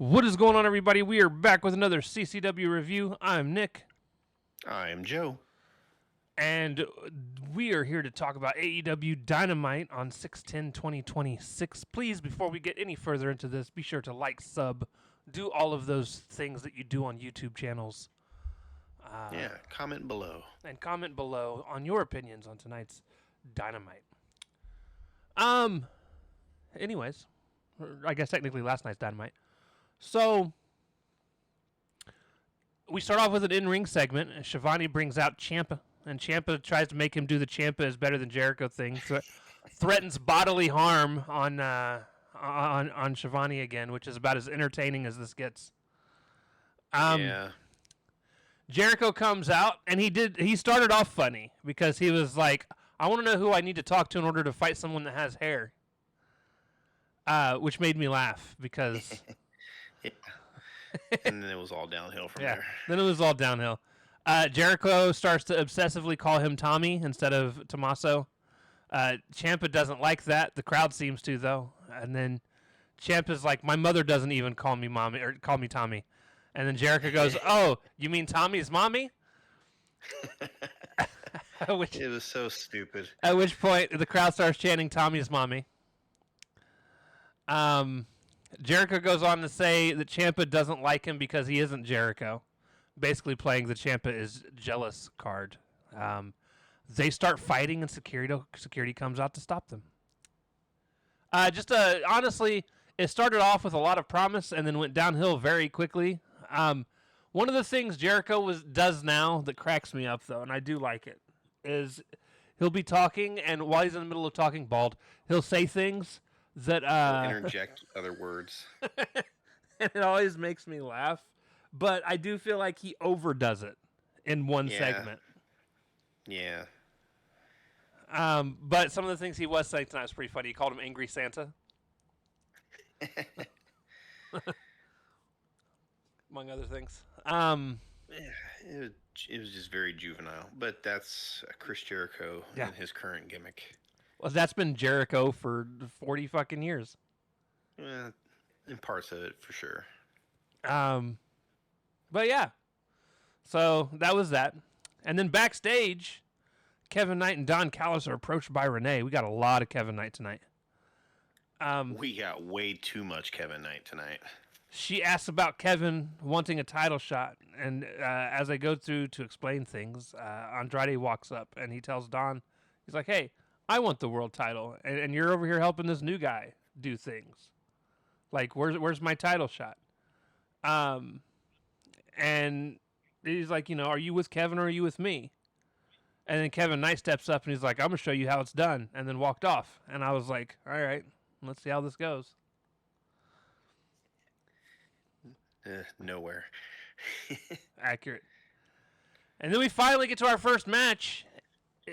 What is going on, everybody? We are back with another CCW review. I'm Nick. I am Joe. And we are here to talk about AEW Dynamite on 6/10/2026. Please, before we get any further into this, be sure to like, sub, do all of those things that you do on YouTube channels. Comment below. And comment below on your opinions on tonight's Dynamite. Anyways, I guess technically last night's Dynamite. So, we start off with an in-ring segment. And Shivani brings out Ciampa, and Ciampa tries to make him do the Ciampa is better than Jericho thing. Threatens bodily harm on Shivani again, which is about as entertaining as this gets. Jericho comes out, and he started off funny because he was like, I want to know who I need to talk to in order to fight someone that has hair. Which made me laugh because... Yeah. And then it was all downhill from there. Then it was all downhill. Jericho starts to obsessively call him Tommy instead of Tommaso. Ciampa doesn't like that. The crowd seems to, though. And then Ciampa's like, my mother doesn't even call me mommy or call me Tommy. And then Jericho goes, oh, you mean Tommy's mommy? It was so stupid. At which point the crowd starts chanting Tommy's mommy. Jericho goes on to say that Ciampa doesn't like him because he isn't Jericho, basically playing the Ciampa is jealous card. They start fighting, and security comes out to stop them. Honestly, it started off with a lot of promise and then went downhill very quickly. One of the things Jericho does now that cracks me up, though, and I do like it, is he'll be talking, and while he's in the middle of talking bald, he'll say things that interject other words. And it always makes me laugh, but I do feel like he overdoes it in one segment. Yeah. But some of the things he was saying tonight was pretty funny. He called him Angry Santa. Among other things. It was just very juvenile, but that's Chris Jericho and his current gimmick. Well, that's been Jericho for 40 fucking years. In parts of it, for sure. But yeah. So that was that. And then backstage, Kevin Knight and Don Callis are approached by Renee. We got a lot of Kevin Knight tonight. We got way too much Kevin Knight tonight. She asks about Kevin wanting a title shot. And as I go through to explain things, Andrade walks up and he tells Don, he's like, hey, I want the world title, and you're over here helping this new guy do things. Like, where's my title shot? And he's like, are you with Kevin or are you with me? And then Kevin Knight steps up and he's like, I'm going to show you how it's done, and then walked off. And I was like, all right, let's see how this goes. Nowhere. Accurate. And then we finally get to our first match.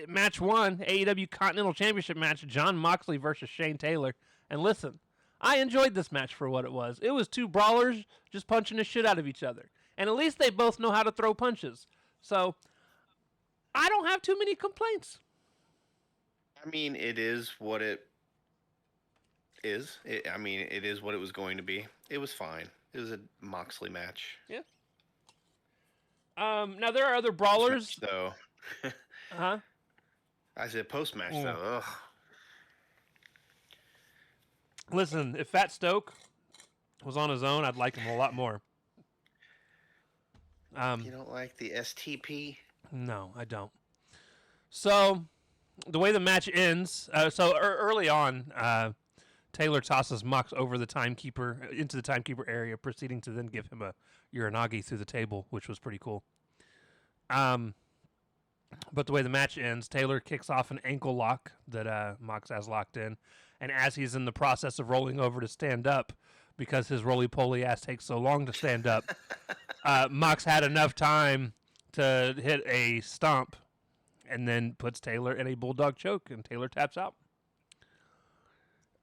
Match 1, AEW Continental Championship match, Jon Moxley versus Shane Taylor. And listen, I enjoyed this match for what it was. It was two brawlers just punching the shit out of each other. And at least they both know how to throw punches. So, I don't have too many complaints. I mean, it is what it is. It is what it was going to be. It was fine. It was a Moxley match. Yeah. Now, there are other brawlers. Though. Uh-huh. I said post-match, though. Ugh. Listen, if Fat Stoke was on his own, I'd like him a lot more. You don't like the STP? No, I don't. So, the way the match ends, early on, Taylor tosses Mox over the timekeeper, into the timekeeper area, proceeding to then give him a Uranagi through the table, which was pretty cool. But the way the match ends, Taylor kicks off an ankle lock that Mox has locked in. And as he's in the process of rolling over to stand up, because his roly-poly ass takes so long to stand up, Mox had enough time to hit a stomp and then puts Taylor in a bulldog choke, and Taylor taps out.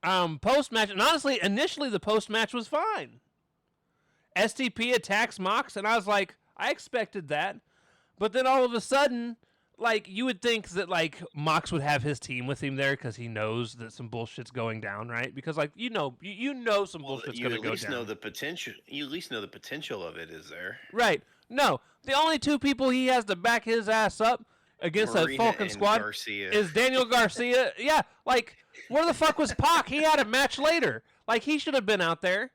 Post-match, and honestly, initially the post-match was fine. STP attacks Mox, and I was like, I expected that. But then all of a sudden, like you would think that like Mox would have his team with him there because he knows that some bullshit's going down, right? Because like you know some Well, bullshit's you gonna at go least down. know the potential. You at least know the potential of it is there. Right. No, the only two people he has to back his ass up against a Marina Falcon and squad Garcia. is Daniel Garcia. Yeah, like where the fuck was Pac? He had a match later. Like he should have been out there.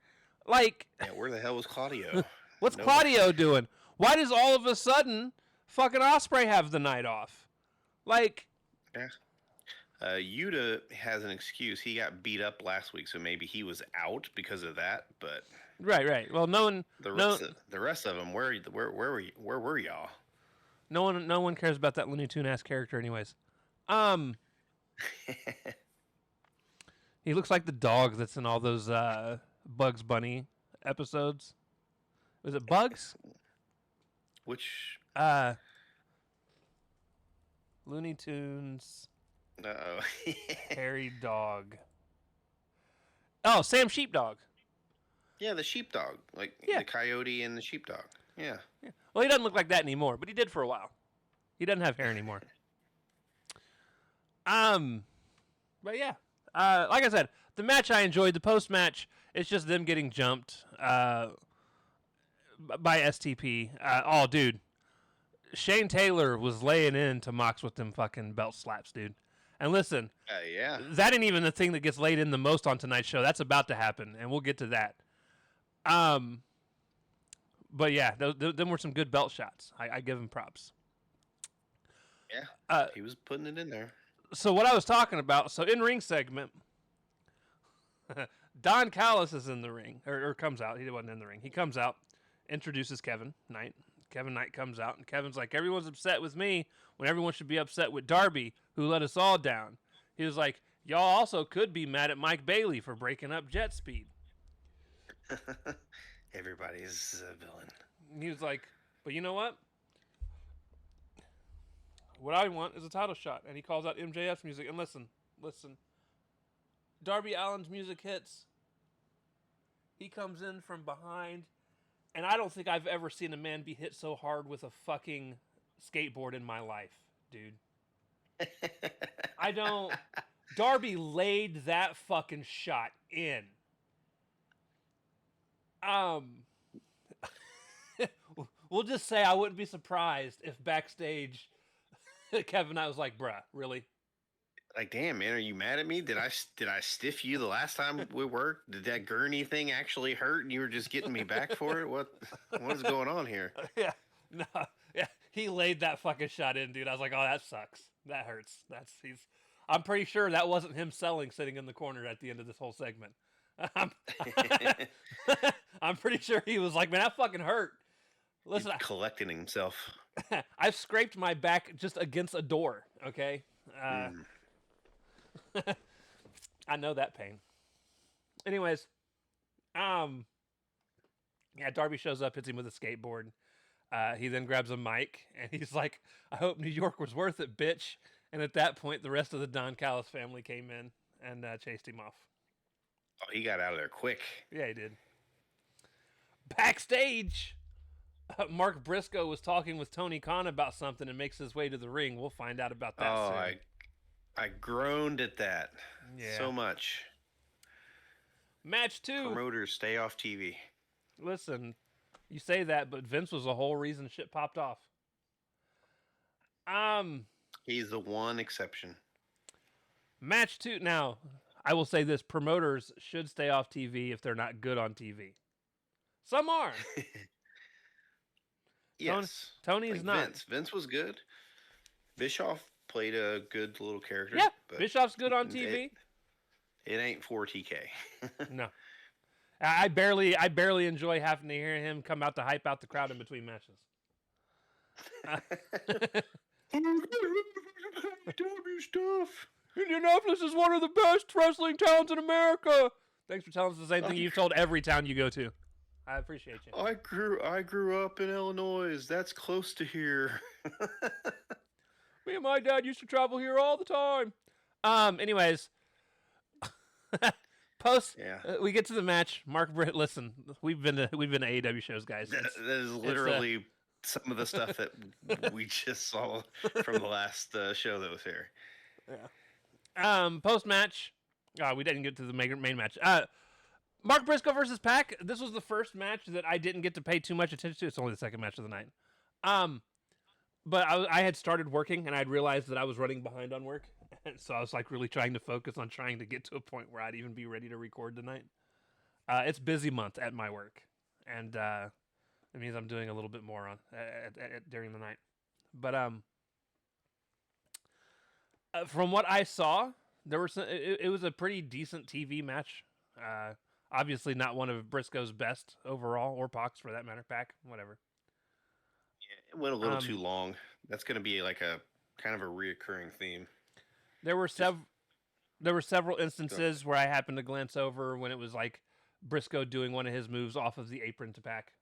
Like Yeah, where the hell was Claudio? what's Nobody. Claudio doing? Why does all of a sudden fucking Ospreay have the night off? Like Yeah. Yuta has an excuse. He got beat up last week, so maybe he was out because of that. But right. Well, the rest of them, where were y'all? no one cares about that Looney Tune ass character, anyways. He looks like the dog that's in all those Bugs Bunny episodes. Was it Bugs? Which? Looney Tunes. Uh-oh. Hairy dog. Oh, Sam Sheepdog. Yeah, the sheepdog, like Yeah. the coyote and the sheepdog. Yeah. Well, he doesn't look like that anymore, but he did for a while. He doesn't have hair anymore. But yeah, like I said, the match I enjoyed. The post match, it's just them getting jumped by STP. Oh, dude, Shane Taylor was laying into Mox with them fucking belt slaps, dude. And listen, Yeah. that ain't even the thing that gets laid in the most on tonight's show. That's about to happen, and we'll get to that. But yeah, them were some good belt shots. I give him props. Yeah. He was putting it in there. So what I was talking about, so in ring segment, Don Callis is in the ring, or comes out. He wasn't in the ring. He comes out, introduces Kevin Knight. Kevin Knight comes out, and Kevin's like, everyone's upset with me when everyone should be upset with Darby, who let us all down. He was like, y'all also could be mad at Mike Bailey for breaking up Jet Speed. Everybody's a villain. And he was like, but you know what? What I want is a title shot. And he calls out MJF's music. And listen. Darby Allin's music hits. He comes in from behind. And I don't think I've ever seen a man be hit so hard with a fucking skateboard in my life, dude. I don't. Darby laid that fucking shot in. We'll just say I wouldn't be surprised if backstage Kevin Knight was like, bruh, really? Like, damn, man, are you mad at me? Did I stiff you the last time we worked? Did that gurney thing actually hurt and you were just getting me back for it? What is going on here? Yeah. He laid that fucking shot in, dude. I was like, oh, that sucks. That hurts. I'm pretty sure that wasn't him selling sitting in the corner at the end of this whole segment. I'm pretty sure he was like, man, that fucking hurt. Listen, He's collecting himself. I've scraped my back just against a door, okay? I know that pain. Anyways, yeah, Darby shows up, hits him with a skateboard. He then grabs a mic, and he's like, I hope New York was worth it, bitch. And at that point, the rest of the Don Callis family came in and chased him off. Oh, he got out of there quick. Yeah, he did. Backstage, Mark Briscoe was talking with Tony Khan about something and makes his way to the ring. We'll find out about that soon. I groaned at that so much. Match 2. Promoters, stay off TV. Listen, you say that, but Vince was the whole reason shit popped off. He's the one exception. Match 2. Now, I will say this. Promoters should stay off TV if they're not good on TV. Some are. Yes. Tony's like not. Vince was good. Bischoff played a good little character. Yeah, but Bischoff's good on TV. It ain't for TK. No. I barely enjoy having to hear him come out to hype out the crowd in between matches. Stuff. Indianapolis is one of the best wrestling towns in America. Thanks for telling us the same thing you've told every town you go to. I appreciate you. I grew up in Illinois. That's close to here. Me and my dad used to travel here all the time. Anyways, we get to the match. Mark Britt, listen, we've been to AEW shows, guys. That is literally some of the stuff that we just saw from the last show that was here. Post match, we didn't get to the main match. Mark Briscoe versus Pac. This was the first match that I didn't get to pay too much attention to. It's only the second match of the night. But I had started working and I'd realized that I was running behind on work, and so I was like really trying to focus on trying to get to a point where I'd even be ready to record tonight. It's busy month at my work, and it means I'm doing a little bit more on during the night. But from what I saw, there were it was a pretty decent TV match. Obviously, not one of Briscoe's best overall, or Pac's for that matter. Pac, whatever. Yeah, it went a little too long. That's going to be like a kind of a reoccurring theme. There were several instances where I happened to glance over when it was like Briscoe doing one of his moves off of the apron to Pac.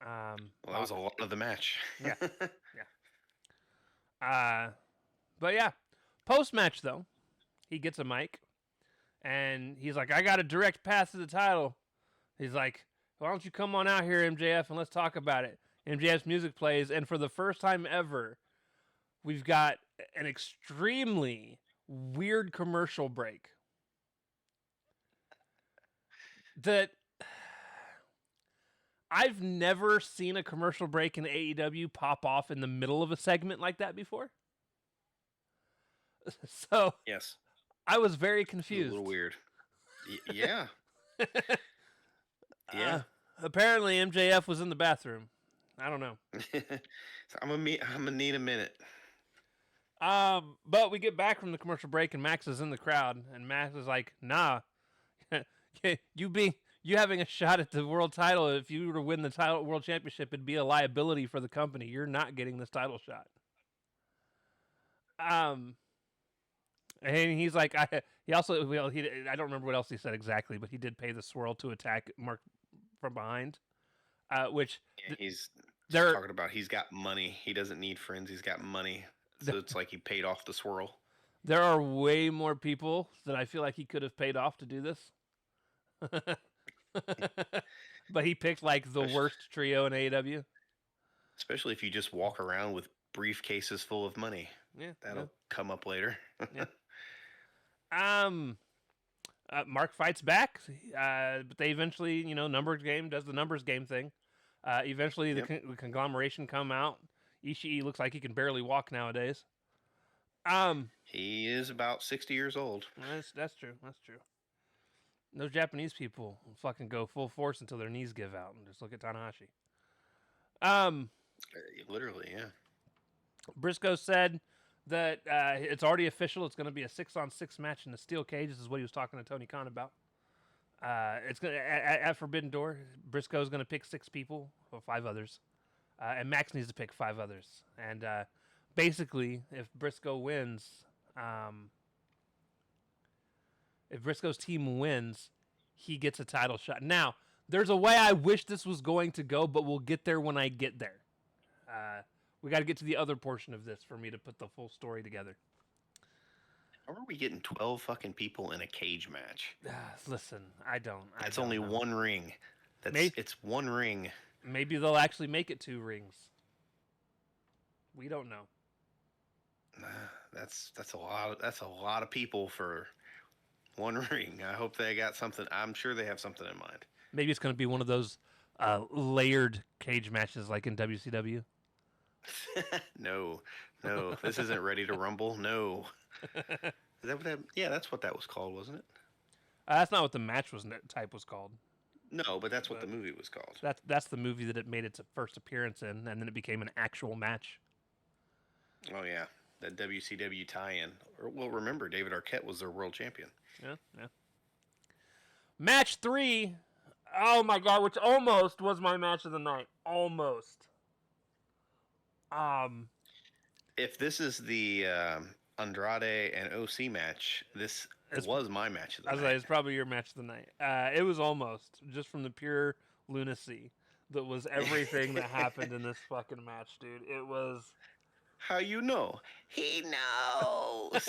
Well, that was a lot of the match. Yeah. But yeah, post match though, he gets a mic, and he's like, "I got a direct path to the title." He's like, "Why don't you come on out here, MJF, and let's talk about it?" MJF's music plays, and for the first time ever, we've got an extremely weird commercial break that I've never seen a commercial break in AEW pop off in the middle of a segment like that before. So yes, I was very confused. A little weird. Yeah. Yeah. Apparently MJF was in the bathroom. I don't know. So I'm gonna need a minute. But we get back from the commercial break and Max is in the crowd, and Max is like, "Nah, you having a shot at the world title. If you were to win the world championship, it'd be a liability for the company. You're not getting this title shot." And he's like, I don't remember what else he said exactly, but he did pay the swirl to attack Mark from behind, which he's talking about. He's got money. He doesn't need friends. He's got money. So it's like he paid off the swirl. There are way more people that I feel like he could have paid off to do this. But he picked like the worst trio in AEW. Especially if you just walk around with briefcases full of money. Yeah, that'll come up later. Yeah. Mark fights back, but they eventually, numbers game does the numbers game thing. Eventually, the conglomeration come out. Ishii looks like he can barely walk nowadays. He is about 60 years old. That's true. That's true. Those Japanese people fucking go full force until their knees give out, and just look at Tanahashi. Literally, yeah. Briscoe said that it's already official. It's going to be a 6-on-6 match in the steel cage. This is what he was talking to Tony Khan about. It's going at Forbidden Door. Briscoe's going to pick 6 people or 5 others, and Max needs to pick 5 others. And basically, if Briscoe wins, if Briscoe's team wins, he gets a title shot. Now, there's a way I wish this was going to go, but we'll get there when I get there. We got to get to the other portion of this for me to put the full story together. How are we getting 12 fucking people in a cage match? Listen, I don't. That's only know. one ring. It's one ring. Maybe they'll actually make it 2 rings. We don't know. That's a lot. That's a lot of people for one ring. I hope they got something. I'm sure they have something in mind. Maybe it's going to be one of those layered cage matches like in WCW. No, this isn't Ready to Rumble. No. Is that what that? Yeah, that's what that was called, wasn't it? That's not what the match type was called. No, but that's what the movie was called. That's the movie that it made its first appearance in, and then it became an actual match. Oh yeah, that WCW tie-in. Well, remember, David Arquette was their world champion. Yeah. Match 3. Oh my god, which almost was my match of the night. Almost. If this is the Andrade and OC match, this was my match of the night. It's probably your match of the night. It was almost, just from the pure lunacy that was everything that happened in this fucking match, dude. It was... How you know? He knows.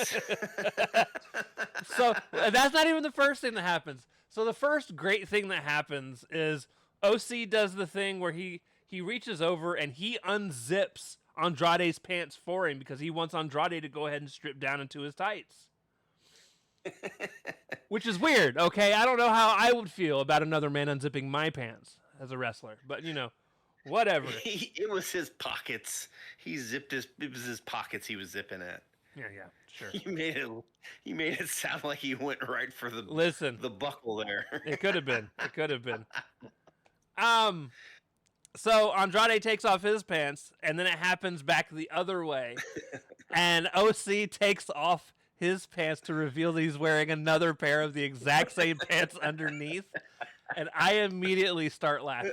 So, that's not even the first thing that happens. So the first great thing that happens is OC does the thing where he he reaches over and he unzips Andrade's pants for him because he wants Andrade to go ahead and strip down into his tights. Which is weird, okay? I don't know how I would feel about another man unzipping my pants as a wrestler, but whatever. It was his pockets. It was his pockets he was zipping at. Yeah, sure. He made it sound like he went right for the buckle there. It could have been. So Andrade takes off his pants, and then it happens back the other way. And OC takes off his pants to reveal that he's wearing another pair of the exact same pants underneath. And I immediately start laughing.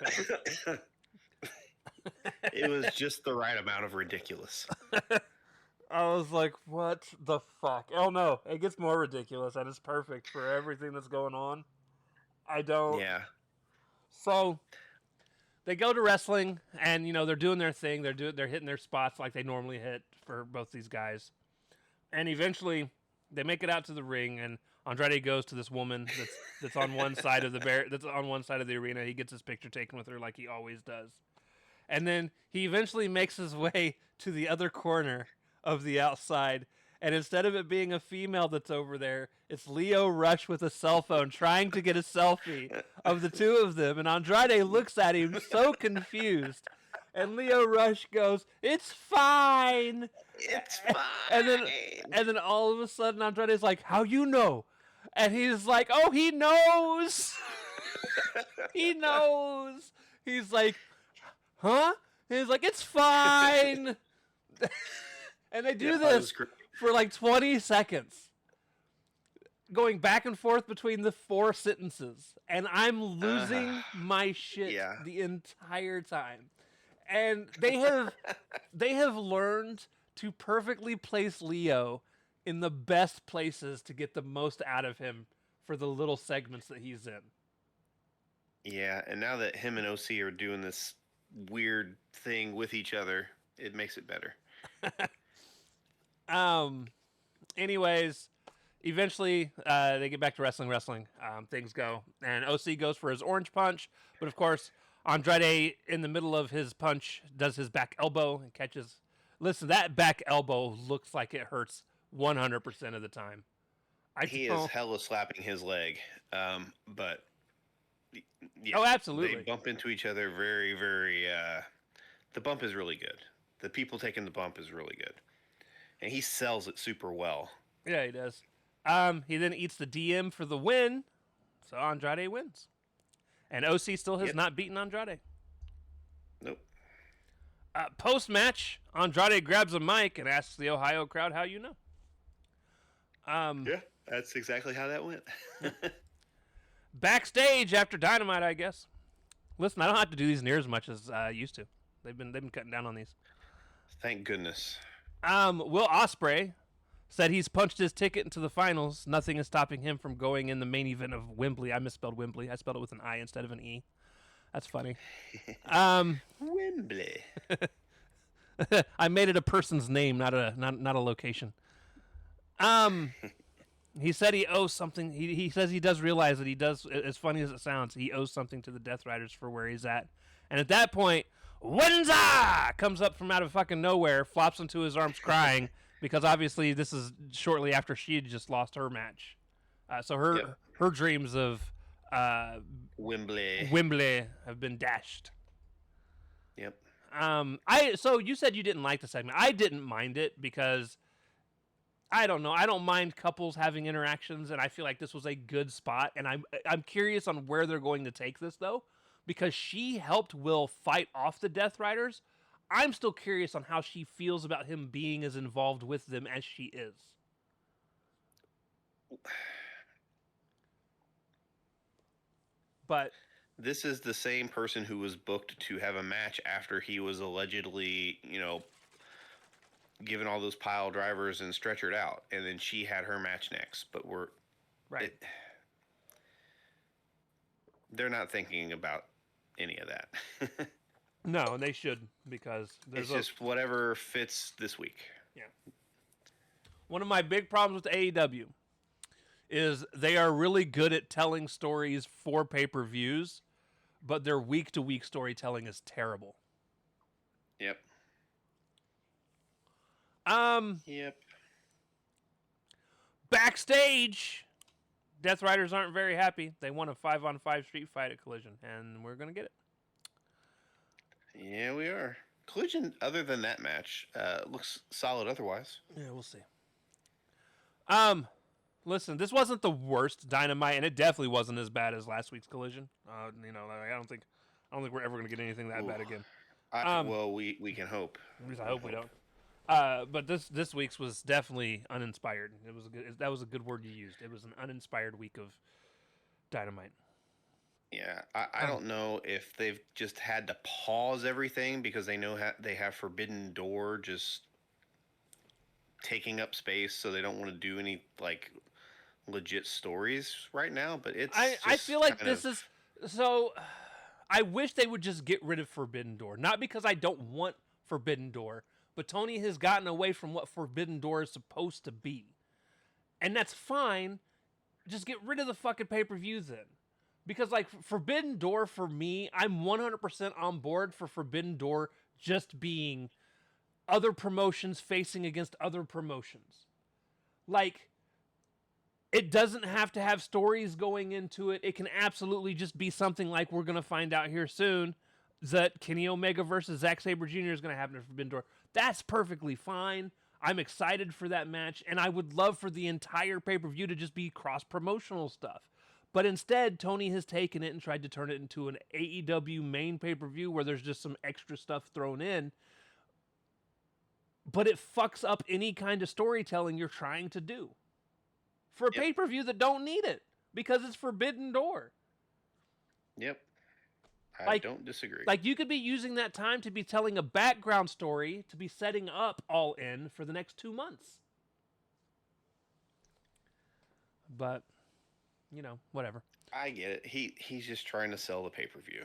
It was just the right amount of ridiculous. I was like, what the fuck? Oh no, it gets more ridiculous, and it's perfect for everything that's going on. Yeah. So they go to wrestling, and they're doing their thing. They're hitting their spots like they normally hit for both these guys. And eventually, they make it out to the ring, and Andrade goes to this woman that's on one side of the arena. He gets his picture taken with her like he always does. And then he eventually makes his way to the other corner of the outside. And instead of it being a female that's over there, it's Lio Rush with a cell phone trying to get a selfie of the two of them. And Andrade looks at him so confused. And Lio Rush goes, "It's fine. It's fine." And then all of a sudden Andrade's like, "How you know?" And he's like, "Oh, he knows." He knows. He's like, "Huh?" And he's like, "It's fine." And they do this for like 20 seconds, going back and forth between the four sentences. And I'm losing my shit the entire time. And they have learned to perfectly place Leo in the best places to get the most out of him for the little segments that he's in. Yeah, and now that him and OC are doing this weird thing with each other, it makes it better. Anyways, eventually they get back to wrestling. Things go, and OC goes for his orange punch, but of course Andrade, in the middle of his punch, does his back elbow and catches. Listen, that back elbow looks like it hurts 100% of the time. He is hella slapping his leg, but yeah, oh, absolutely. They bump into each other very, very. The bump is really good. The people taking the bump is really good, and he sells it super well. Yeah, he does. He then eats the DM for the win, so Andrade wins. And OC still has not beaten Andrade. Nope. Post-match, Andrade grabs a mic and asks the Ohio crowd how you know. Yeah, that's exactly how that went. Backstage after Dynamite, I guess. Listen, I don't have to do these near as much as I used to. They've been cutting down on these. Thank goodness. Will Ospreay said he's punched his ticket into the finals. Nothing is stopping him from going in the main event of Wembley. I misspelled Wembley. I spelled it with an I instead of an E. That's funny. Wembley. I made it a person's name, not a location. He said he owes something. He says he does realize that he does, as funny as it sounds, he owes something to the Death Riders for where he's at. And at that point, Wenza comes up from out of fucking nowhere, flops into his arms crying, because obviously this is shortly after she had just lost her match. So her dreams of Wembley have been dashed. Yep. So you said you didn't like the segment. I didn't mind it because I don't know. I don't mind couples having interactions, and I feel like this was a good spot. And I'm curious on where they're going to take this though, because she helped Will fight off the Death Riders. I'm still curious on how she feels about him being as involved with them as she is. But this is the same person who was booked to have a match after he was allegedly, given all those pile drivers and stretchered out, and then she had her match next. But they're not thinking about any of that. No, and they should, because it's just whatever fits this week. Yeah. One of my big problems with AEW is they are really good at telling stories for pay-per-views, but their week-to-week storytelling is terrible. Yep. Um, Yep. Backstage, Death Riders aren't very happy. They won a 5-on-5 street fight at Collision, and we're gonna get it. Yeah, we are. Collision, other than that match, looks solid otherwise. Yeah, we'll see. Listen, this wasn't the worst Dynamite, and it definitely wasn't as bad as last week's Collision. I don't think we're ever gonna get anything that bad again. Well, we can hope. At least I hope we don't. But this week's was definitely uninspired. That was a good word you used. It was an uninspired week of Dynamite. Yeah, I don't know if they've just had to pause everything because they know they have Forbidden Door just taking up space, so they don't want to do any like legit stories right now. But I feel like this is so. I wish they would just get rid of Forbidden Door, not because I don't want Forbidden Door, but Tony has gotten away from what Forbidden Door is supposed to be, and that's fine. Just get rid of the fucking pay-per-views then. Because, like, Forbidden Door, for me, I'm 100% on board for Forbidden Door just being other promotions facing against other promotions. Like, it doesn't have to have stories going into it. It can absolutely just be something like we're going to find out here soon, that Kenny Omega versus Zack Sabre Jr. is going to happen in Forbidden Door. That's perfectly fine. I'm excited for that match, and I would love for the entire pay-per-view to just be cross-promotional stuff. But instead, Tony has taken it and tried to turn it into an AEW main pay-per-view where there's just some extra stuff thrown in. But it fucks up any kind of storytelling you're trying to do for a pay-per-view that don't need it because it's Forbidden Door. Yep. I don't disagree. Like, you could be using that time to be telling a background story to be setting up All In for the next 2 months. But... whatever. I get it. He's just trying to sell the pay-per-view.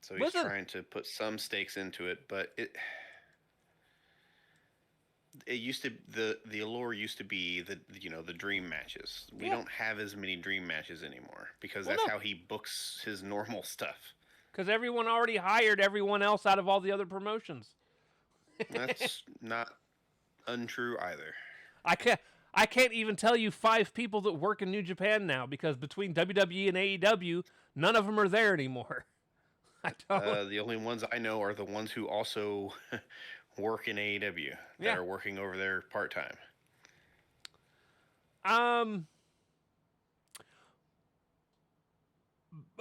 So he's trying to put some stakes into it, but it used to the allure used to be the dream matches. We don't have as many dream matches anymore because that's how he books his normal stuff. Because everyone already hired everyone else out of all the other promotions. That's not untrue either. I can't even tell you 5 people that work in New Japan now because between WWE and AEW, none of them are there anymore. I don't. The only ones I know are the ones who also work in AEW that are working over there part-time.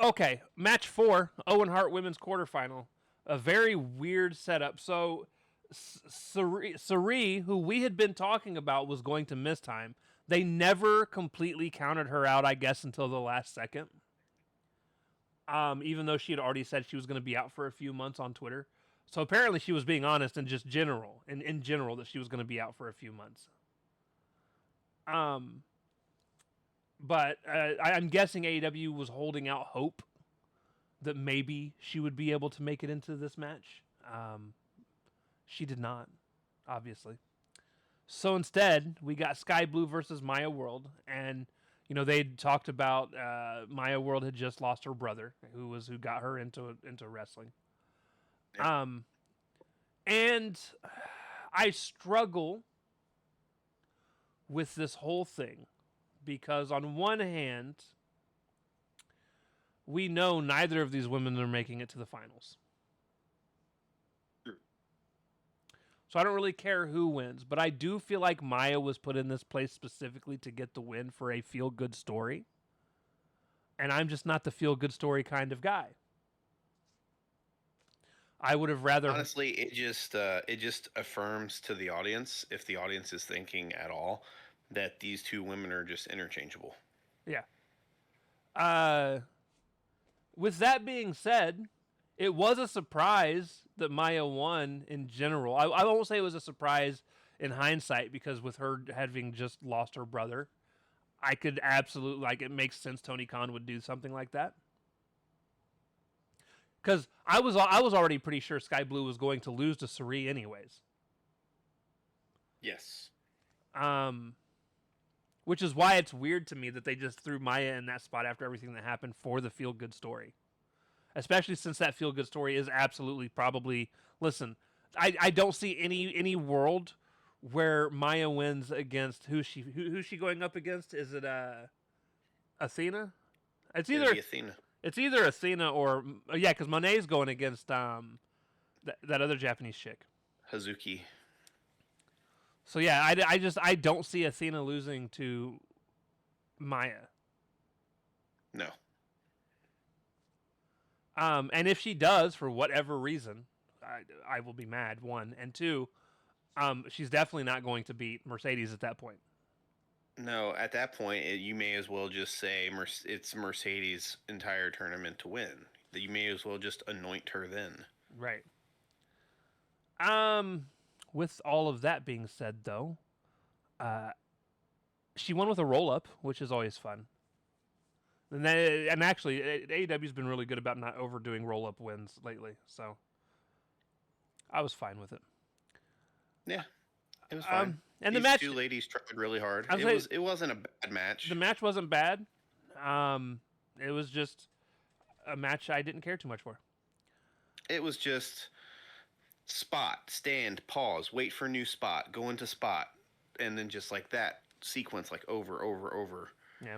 Okay, match 4, Owen Hart women's quarterfinal. A very weird setup. So... Sari, who we had been talking about was going to miss time, they never completely counted her out, I guess, until the last second. Even though she had already said she was going to be out for a few months on Twitter. So apparently she was being honest and just in general that she was going to be out for a few months. But I'm guessing AEW was holding out hope that maybe she would be able to make it into this match. She did not, obviously. So instead, we got Sky Blue versus Maya World, and they talked about Maya World had just lost her brother, who got her into wrestling. And I struggle with this whole thing because on one hand, we know neither of these women are making it to the finals. So I don't really care who wins, but I do feel like Maya was put in this place specifically to get the win for a feel-good story. And I'm just not the feel-good story kind of guy. I would have rather... Honestly, it just affirms to the audience, if the audience is thinking at all, that these two women are just interchangeable. Yeah. With that being said... It was a surprise that Maya won in general. I won't say it was a surprise in hindsight because with her having just lost her brother, I could absolutely, it makes sense Tony Khan would do something like that. Because I was already pretty sure Sky Blue was going to lose to Sari anyways. Yes. Which is why it's weird to me that they just threw Maya in that spot after everything that happened for the feel-good story. Especially since that feel-good story is absolutely probably... Listen, I don't see any world where Maya wins against who's she going up against? Is it Athena? It's It'd either be Athena. Athena or yeah, because Monet's going against that other Japanese chick. Hazuki. So yeah, I don't see Athena losing to Maya. No. And if she does, for whatever reason, I will be mad. One and two, she's definitely not going to beat Mercedes at that point. No, at that point, you may as well just say it's Mercedes' entire tournament to win. That you may as well just anoint her then. Right. With all of that being said, though, she won with a roll up, which is always fun. And actually, AEW's been really good about not overdoing roll up wins lately, so I was fine with it. Yeah, it was fine. And These the match, two ladies tried really hard. It wasn't a bad match. The match wasn't bad. It was just a match I didn't care too much for. It was just spot, stand, pause, wait for a new spot, go into spot, and then just like that sequence, like over. Yeah.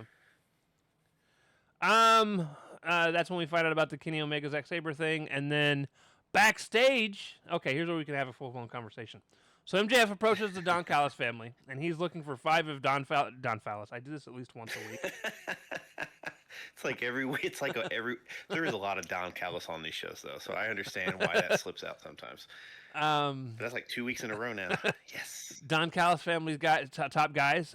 That's when we find out about the Kenny Omega Zack Sabre thing, and then backstage. Okay, here's where we can have a full-blown conversation. So MJF approaches the Don Callis family, and he's looking for 5 of Don Callis. I do this at least once a week. It's like every. There is a lot of Don Callis on these shows though, so I understand why that slips out sometimes. That's like 2 weeks in a row now. Yes. Don Callis family's top guys.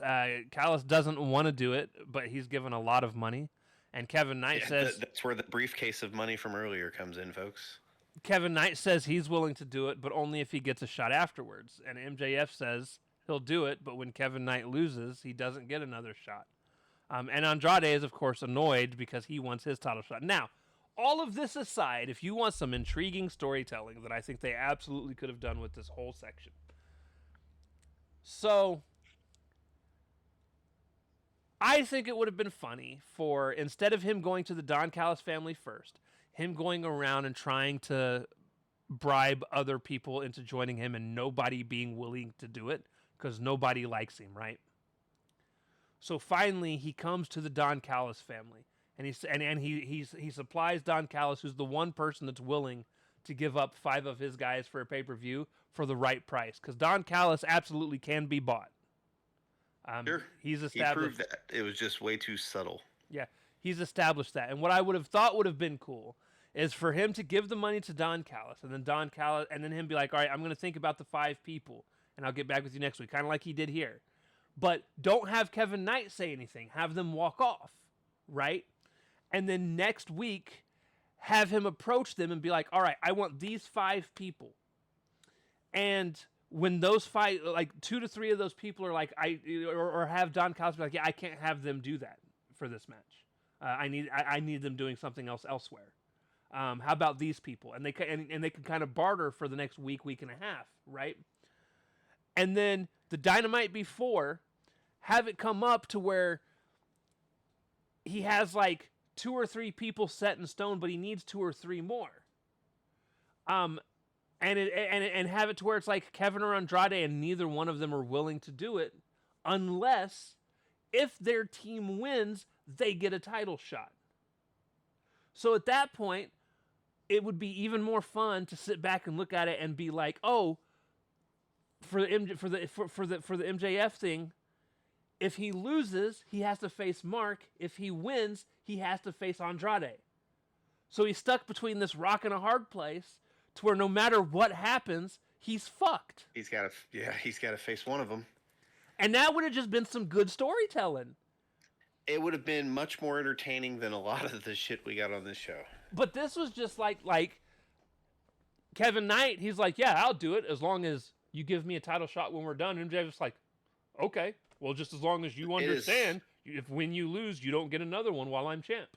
Callis doesn't want to do it, but he's given a lot of money. And Kevin Knight says that's where the briefcase of money from earlier comes in, folks. Kevin Knight says he's willing to do it, but only if he gets a shot afterwards. And MJF says he'll do it, but when Kevin Knight loses, he doesn't get another shot. And Andrade is, of course, annoyed because he wants his title shot. Now, all of this aside, if you want some intriguing storytelling that I think they absolutely could have done with this whole section. So, I think it would have been funny for, instead of him going to the Don Callis family first, him going around and trying to bribe other people into joining him and nobody being willing to do it because nobody likes him, right? So finally, he comes to the Don Callis family, and he supplies Don Callis, who's the one person that's willing to give up 5 of his guys for a pay-per-view for the right price, because Don Callis absolutely can be bought. Sure. He's established. He proved that. It was just way too subtle. Yeah, he's established that. And what I would have thought would have been cool is for him to give the money to Don Callis, and then him be like, all right, I'm going to think about the 5 people, and I'll get back with you next week, kind of like he did here. But don't have Kevin Knight say anything. Have them walk off, right? And then next week, have him approach them and be like, all right, I want these 5 people. And when those 5, like 2 to 3 of those people are like, or have Don Callis be like, yeah, I can't have them do that for this match. I need them doing something else elsewhere. How about these people? And they can kind of barter for the next week and a half, right? And then the Dynamite before, have it come up to where he has like 2 or 3 people set in stone, but he needs 2 or 3 more. And have it to where it's like Kevin or Andrade, and neither one of them are willing to do it, unless if their team wins, they get a title shot. So at that point, it would be even more fun to sit back and look at it and be like, oh, for the MJF thing, if he loses, he has to face Mark. If he wins, he has to face Andrade. So he's stuck between this rock and a hard place, to where no matter what happens, he's fucked. He's got to face one of them. And that would have just been some good storytelling. It would have been much more entertaining than a lot of the shit we got on this show. But this was just like Kevin Knight, he's like, yeah, I'll do it as long as you give me a title shot when we're done. And MJF's like, okay, well, just as long as you understand, if when you lose, you don't get another one while I'm champ.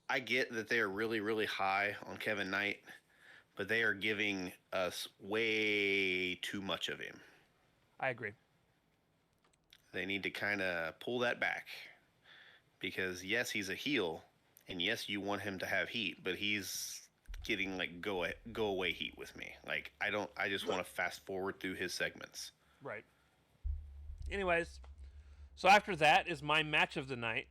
I get that they are really, really high on Kevin Knight, but they are giving us way too much of him. I agree. They need to kind of pull that back. Because, yes, he's a heel, and yes, you want him to have heat, but he's getting like go away heat with me. Like I just want to fast forward through his segments. Right. Anyways, so after that is my match of the night.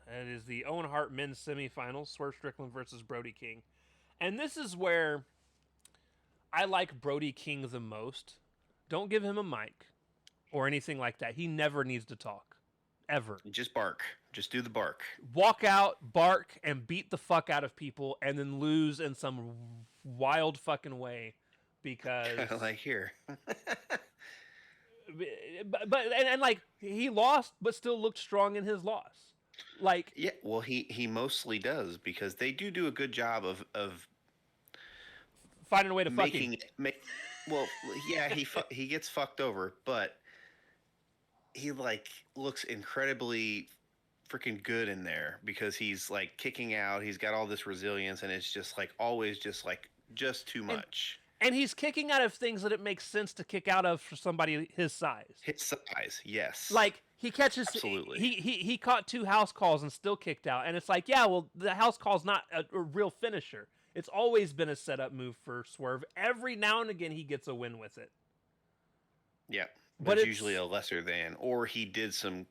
It is the Owen Hart men's semifinals, Swerve Strickland versus Brody King. And this is where I like Brody King the most. Don't give him a mic or anything like that. He never needs to talk. Ever. Just bark. Just do the bark. Walk out, bark, and beat the fuck out of people, and then lose in some wild fucking way because Kind of like here. but like he lost, but still looked strong in his loss. Like Yeah, well, he mostly does because they do a good job of finding a way to making fucking. it make. Well, yeah, he gets fucked over, but he like looks incredibly freaking good in there because he's like kicking out. He's got all this resilience, and it's just like always just too much. And he's kicking out of things that it makes sense to kick out of for somebody his size. His size, yes. Like he catches, Absolutely. He caught 2 house calls and still kicked out, and it's like, yeah, well, the house call's not a real finisher. It's always been a setup move for Swerve. Every now and again, he gets a win with it. Yeah, But it's it's usually a lesser than, or he did some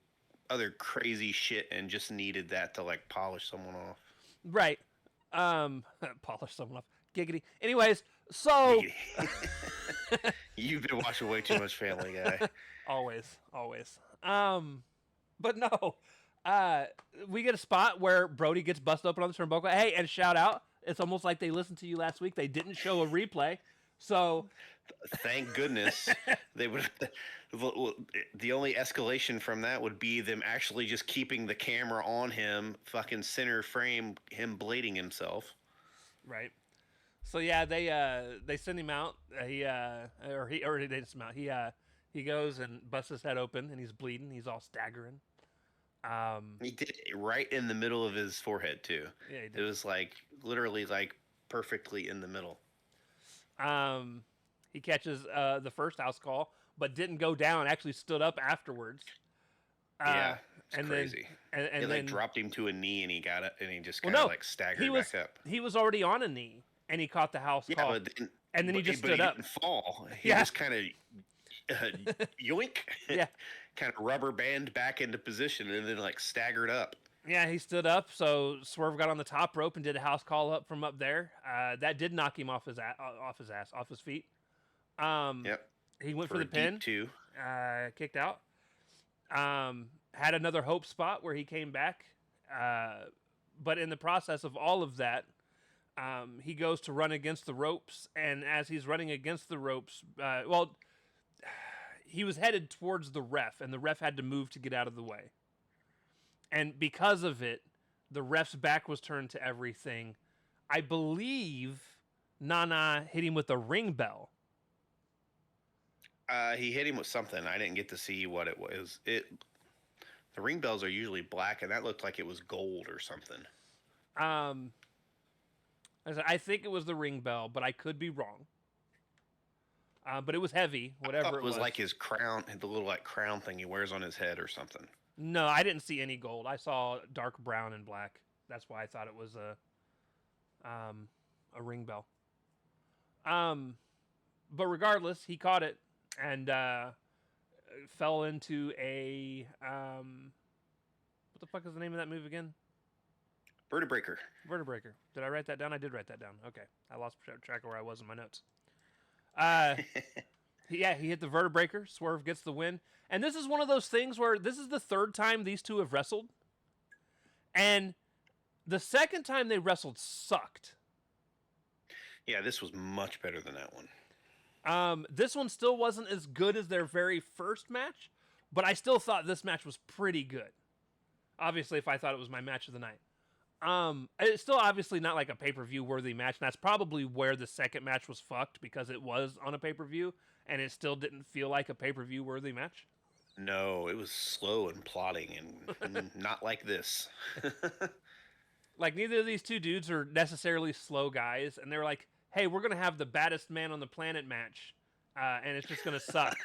other crazy shit and just needed that to like polish someone off. right. Polish someone off. Giggity. Anyways, so You've been watching way too much Family Guy. always. But no, we get a spot where Brody gets busted open on the turnbuckle. Hey, and shout out. It's almost like they listened to you last week. They didn't show a replay. So Thank goodness they would. The only escalation from that would be them actually just keeping the camera on him, fucking center frame, him blading himself. right. So yeah, they send him out. He already didn't send him out. He goes and busts his head open and he's bleeding. He's all staggering. He did it right in the middle of his forehead too. Yeah, he It did. was like literally like perfectly in the middle. He catches the first house call, but didn't go down. Actually, stood up afterwards. Yeah, it's and crazy. Then, and It like then dropped him to a knee, and he got it, and he just well, kind of no, like staggered he was back up. he was already on a knee, and he caught the house Yeah, call, but then, and then he just but stood he up. didn't fall. He Yeah. just kind of yoink, Yeah. kind of rubber band back into position, and then like staggered up. Yeah, he stood up. So Swerve got on the top rope and did a house call up from up there. That did knock him off his feet. Yep. He went for the a deep pin. two. Kicked out. Had another hope spot where he came back. But in the process of all of that, he goes to run against the ropes. And as he's running against the ropes, he was headed towards the ref, and the ref had to move to get out of the way. And because of it, the ref's back was turned to everything. I believe Nana hit him with a ring bell. He hit him with something. I didn't get to see what it was. The ring bells are usually black, and that looked like it was gold or something. I think it was the ring bell, but I could be wrong. But it was heavy, I whatever thought it was. like his crown, the little like crown thing he wears on his head or something. No, I didn't see any gold. I saw dark brown and black. That's why I thought it was a ring bell. But regardless, he caught it and fell into a what the fuck is the name of that move again? Vertebreaker. Vertebreaker. Did I write that down? I did write that down. Okay, I lost track of where I was in my notes. He hit the Vertebreaker. Swerve gets the win. And this is one of those things where this is the third time these two have wrestled. And the second time they wrestled sucked. Yeah, this was much better than that one. This one still wasn't as good as their very first match, but I still thought this match was pretty good. Obviously, if I thought it was my match of the night. It's still obviously not like a pay-per-view worthy match. And that's probably where the second match was fucked because it was on a pay-per-view and it still didn't feel like a pay-per-view worthy match. No, it was slow and plodding and not like this. Like neither of these two dudes are necessarily slow guys, and they're like, "Hey, we're gonna have the baddest man on the planet match, and it's just gonna suck."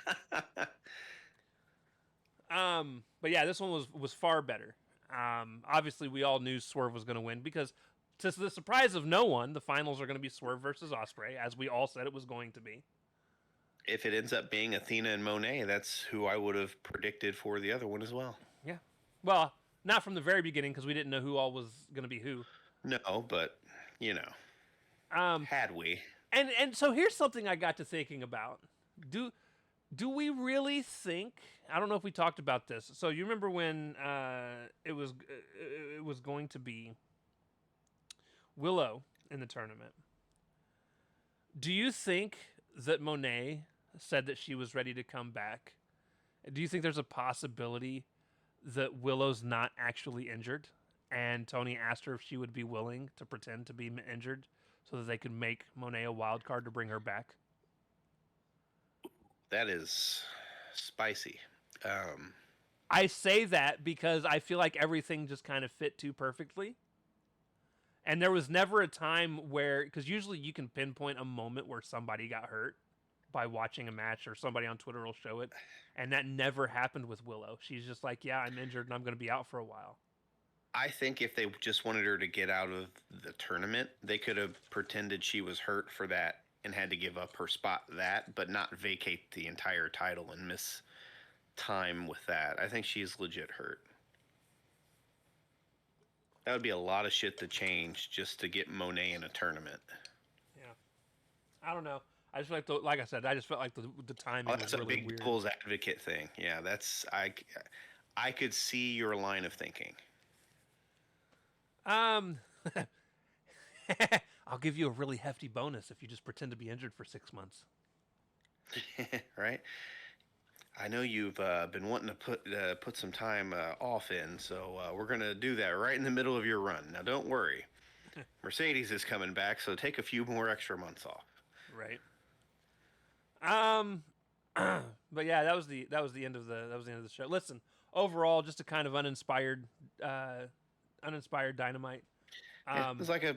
But yeah, this one was far better. Obviously, we all knew Swerve was gonna win because to the surprise of no one, the finals are going to be Swerve versus Ospreay, as we all said it was going to be. If it ends up being Athena and Monet, that's who I would have predicted for the other one as well. Yeah. Well, not from the very beginning because we didn't know who all was going to be who. No, but had we? And so here's something I got to thinking about. Do we really think? I don't know if we talked about this. So you remember when it was going to be Willow in the tournament? Do you think that Monet said that she was ready to come back? Do you think there's a possibility that Willow's not actually injured, and Tony asked her if she would be willing to pretend to be injured so that they could make Monet a wild card to bring her back? That is spicy. I say that because I feel like everything just kind of fit too perfectly. And there was never a time where, because usually you can pinpoint a moment where somebody got hurt by watching a match, or somebody on Twitter will show it. And that never happened with Willow. She's just like, yeah, I'm injured and I'm going to be out for a while. I think if they just wanted her to get out of the tournament, they could have pretended she was hurt for that and had to give up her spot but not vacate the entire title and miss time with that. I think she's legit hurt. That would be a lot of shit to change just to get Monet in a tournament. Yeah. I don't know. I just like I said, I just felt like the timing was really weird. That's a big devil's advocate thing. Yeah, I could see your line of thinking. I'll give you a really hefty bonus if you just pretend to be injured for 6 months. Right? I know you've been wanting to put some time off in, so we're going to do that right in the middle of your run. Now, don't worry. Mercedes is coming back, so take a few more extra months off. Right. But yeah, that was the end of the show. Listen, overall, just a kind of uninspired Dynamite. It was like a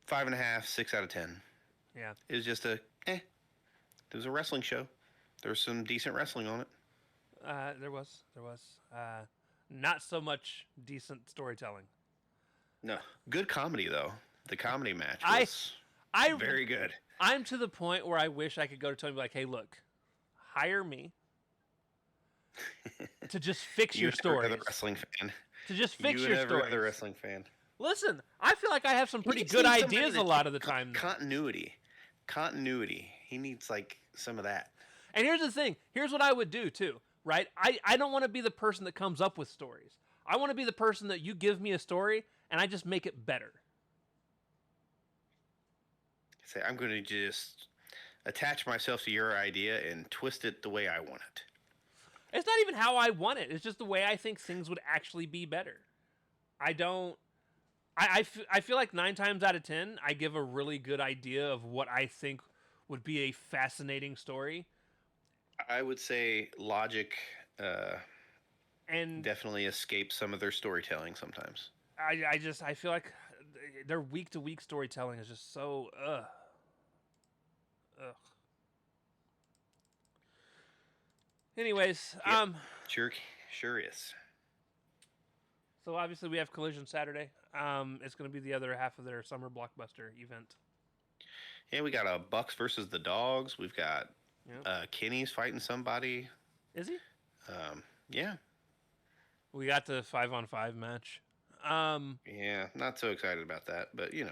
5.5, 6 out of 10. Yeah. It was just it was a wrestling show. There was some decent wrestling on it. There was. Not so much decent storytelling. No. Good comedy, though. The comedy match was very good. I'm to the point where I wish I could go to Tony and be like, hey, look, hire me to just fix your story. You're the wrestling fan. To just fix your story. You're the wrestling fan. Listen, I feel like I have some pretty good ideas a lot of the time. Continuity. He needs some of that. And here's the thing. Here's what I would do too, right? I don't want to be the person that comes up with stories. I want to be the person that you give me a story and I just make it better. Say, I'm going to just attach myself to your idea and twist it the way I want it. It's not even how I want it. It's just the way I think things would actually be better. I feel like 9 times out of 10, I give a really good idea of what I think would be a fascinating story. I would say logic and definitely escapes some of their storytelling sometimes. I feel like their week-to-week storytelling is just so ugh. Anyways, sure is. So obviously we have Collision Saturday. It's going to be the other half of their summer blockbuster event. Yeah, we got a Bucks versus the Dogs. We've got Kenny's fighting somebody. Is he? Yeah. We got the 5-on-5 match. Yeah, not so excited about that, but You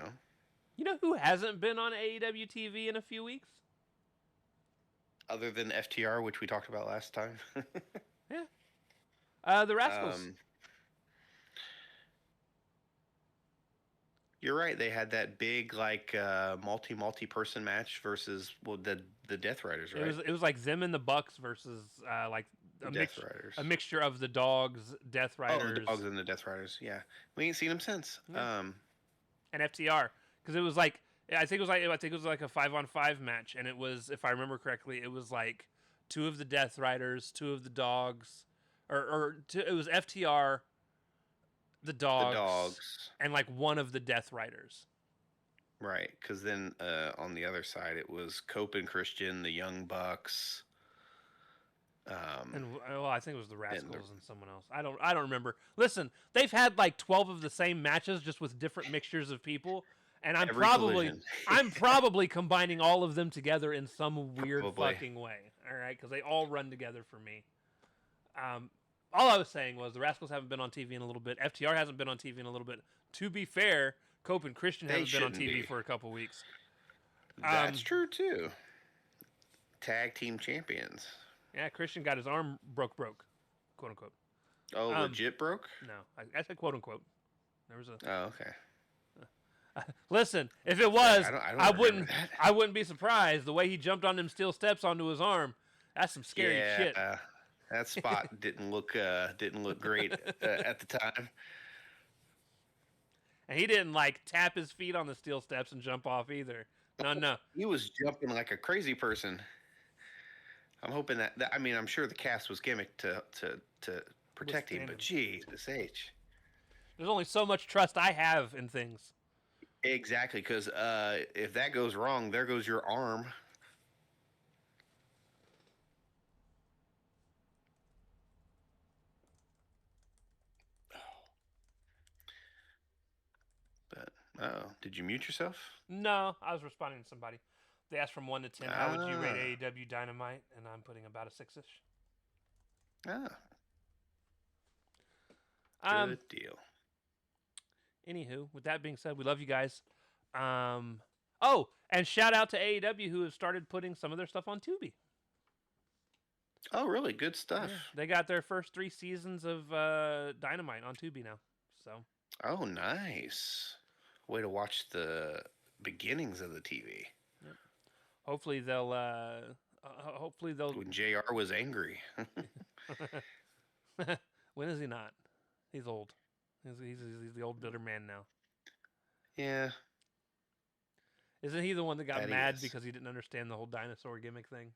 know who hasn't been on AEW TV in a few weeks? Other than FTR, which we talked about last time. Yeah. The Rascals. You're right. They had that big multi-person match versus the Death Riders, right? It was like them and the Bucks versus a mixture of the Dogs, Death Riders. Oh, the Dogs and the Death Riders. Yeah, we ain't seen them since. Yeah. And FTR, because it was like I think it was like a 5-on-5 match, and it was, if I remember correctly, it was like 2 of the Death Riders, 2 of the Dogs, it was FTR, the Dogs, and like 1 of the Death Riders. Right, because then on the other side, it was Cope and Christian, the Young Bucks, Well, I think it was the Rascals and someone else. I don't remember. Listen, they've had like 12 of the same matches, just with different mixtures of people, and I'm probably combining all of them together in some weird fucking way. All right, because they all run together for me. All I was saying was the Rascals haven't been on TV in a little bit. FTR hasn't been on TV in a little bit. To be fair, Cope and Christian haven't been on TV for a couple weeks. That's true too. Tag team champions. Yeah, Christian got his arm broke, quote unquote. Oh, legit broke? No, I said quote unquote. There was a. Oh, okay. Listen, if it was, I wouldn't be surprised. The way he jumped on them steel steps onto his arm, that's some scary shit. That spot didn't look great at the time. And he didn't like tap his feet on the steel steps and jump off either. No. He was jumping like a crazy person. I'm hoping that I mean, I'm sure the cast was gimmicked to protect him, but Jesus H. There's only so much trust I have in things. Exactly, because if that goes wrong, there goes your arm. But did you mute yourself? No, I was responding to somebody. They asked from 1 to 10, how would you rate AEW Dynamite? And I'm putting about a 6-ish. Good deal. Anywho, with that being said, we love you guys. Oh, and shout out to AEW who has started putting some of their stuff on Tubi. Oh, really? Good stuff. Yeah, they got their first 3 seasons of Dynamite on Tubi now. So. Oh, nice. Way to watch the beginnings of the TV. Yep. Hopefully they'll. When JR was angry. When is he not? He's old. He's the old bitter man now. Yeah. Isn't he the one that got mad because he didn't understand the whole dinosaur gimmick thing?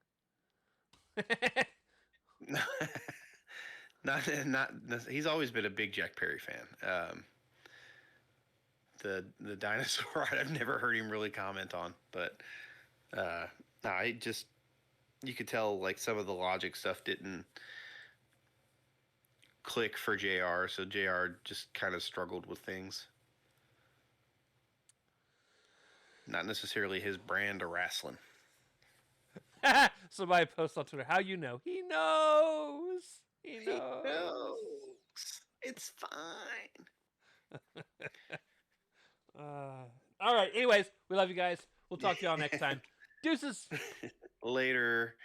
not. He's always been a big Jack Perry fan. The dinosaur, I've never heard him really comment on, but I just, you could tell like some of the logic stuff didn't click for JR, so JR just kind of struggled with things. Not necessarily his brand of wrestling. Somebody posts on Twitter, how you know? He knows. He knows. It's fine. All right. Anyways, we love you guys. We'll talk to y'all next time. Deuces. Later.